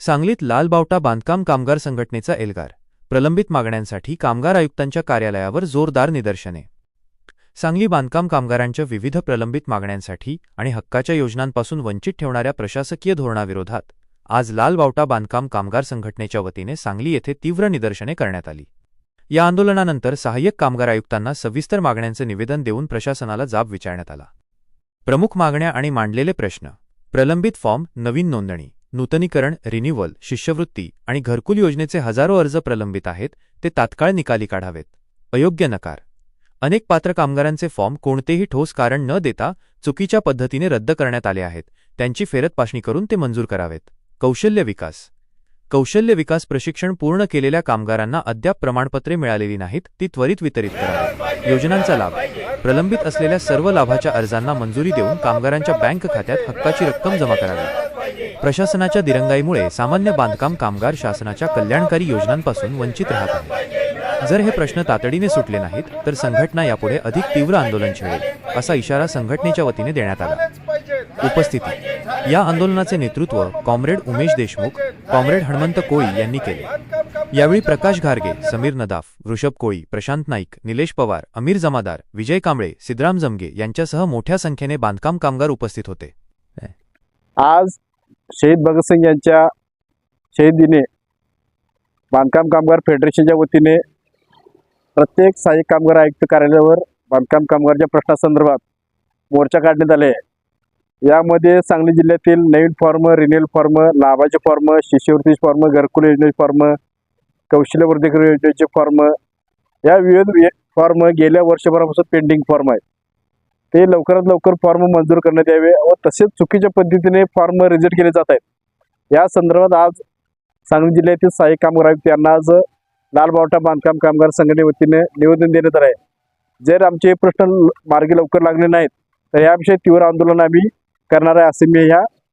सांगलीत लाल बावटा बांधकाम कामगार संघटनेचा एल्गार. प्रलंबित मागण्यांसाठी कामगार आयुक्तांच्या कार्यालयावर जोरदार निदर्शने. सांगली बांधकाम कामगारांच्या विविध प्रलंबित मागण्यांसाठी आणि हक्काच्या योजनांपासून वंचित ठेवणाऱ्या प्रशासकीय धोरणाविरोधात आज लाल बावटा बांधकाम कामगार संघटनेच्या वतीने सांगली येथे तीव्र निदर्शने करण्यात आली. या आंदोलनानंतर सहाय्यक कामगार आयुक्तांना सविस्तर मागण्यांचे निवेदन देऊन प्रशासनाला जाब विचारण्यात आला. प्रमुख मागण्या आणि मांडलेले प्रश्न: प्रलंबित फॉर्म, नवीन नोंदणी, नूतनीकरण, रिन्युअल, शिष्यवृत्ती आणि घरकुल योजनेचे हजारो अर्ज प्रलंबित आहेत, ते तात्काळ निकाली काढावेत. अयोग्य नकार: अनेक पात्र कामगारांचे फॉर्म कोणतेही ठोस कारण न देता चुकीच्या पद्धतीने रद्द करण्यात आले आहेत, त्यांची फेरतपासणी करून ते मंजूर करावेत. कौशल्य विकास: कौशल्य विकास प्रशिक्षण पूर्ण केलेल्या कामगारांना अद्याप प्रमाणपत्रे मिळालेली नाहीत, ती त्वरित वितरित करावी. योजनांचा लाभ: प्रलंबित असलेल्या सर्व लाभाच्या अर्जांना मंजुरी देऊन कामगारांच्या बँक खात्यात हक्काची रक्कम जमा करावी. प्रशासनाच्या दिरंगाईमुळे सामान्य बांधकाम कामगार शासनाच्या कल्याणकारी योजनांपासून वंचित राहत आहेत. जर हे प्रश्न तातडीने सुटले नाहीत तर संघटना यापुढे अधिक तीव्र आंदोलन छेडेल, असा इशारा संघटनेच्या वतीने देण्यात आला. उपस्थिती: या आंदोलनाचे नेतृत्व कॉम्रेड उमेश देशमुख, कॉम्रेड हनुमंत कोळी यांनी केले. यावेळी प्रकाश घारगे, समीर नदाफ, वृषभ कोळी, प्रशांत नाईक, निलेश पवार, अमीर जमादार, विजय कांबळे, सिद्धराम जमगे यांच्यासह मोठ्या संख्येने बांधकाम कामगार उपस्थित होते. आज शहीद भगतसिंग यांच्या शहीद दिनी बांधकाम कामगार फेडरेशनच्या वतीने प्रत्येक सहाय्यक कामगार आयुक्त कार्यालयावर बांधकाम कामगारच्या प्रश्नासंदर्भात मोर्चा काढण्यात आले. यामध्ये सांगली जिल्ह्यातील नवीन फॉर्म, रिन्युअल फॉर्म, लाभाचे फॉर्म, शिष्यवृत्ती फॉर्म, घरकुल योजनेचे फॉर्म, कौशल्यवर्धक योजनेचे फॉर्म, या विविध फॉर्म गेल्या वर्षभरापासून पेंडिंग फॉर्म आहेत. ते लवकरात लवकर फॉर्म मंजूर करण्यात यावे व तसेच चुकीच्या पद्धतीने फॉर्म रिजेक्ट केले जात आहेत. या संदर्भात आज सांगली जिल्ह्यातील सहाय्यक कामगार आयुक्त यांना आज लाल बावटा बांधकाम कामगार संघटने वतीने निवेदन देण्यात आले आहे. जर आमचे प्रश्न मार्गी लवकर लागले नाहीत तर याविषयी तीव्र आंदोलन आम्ही करणार आहे, असे मी ह्या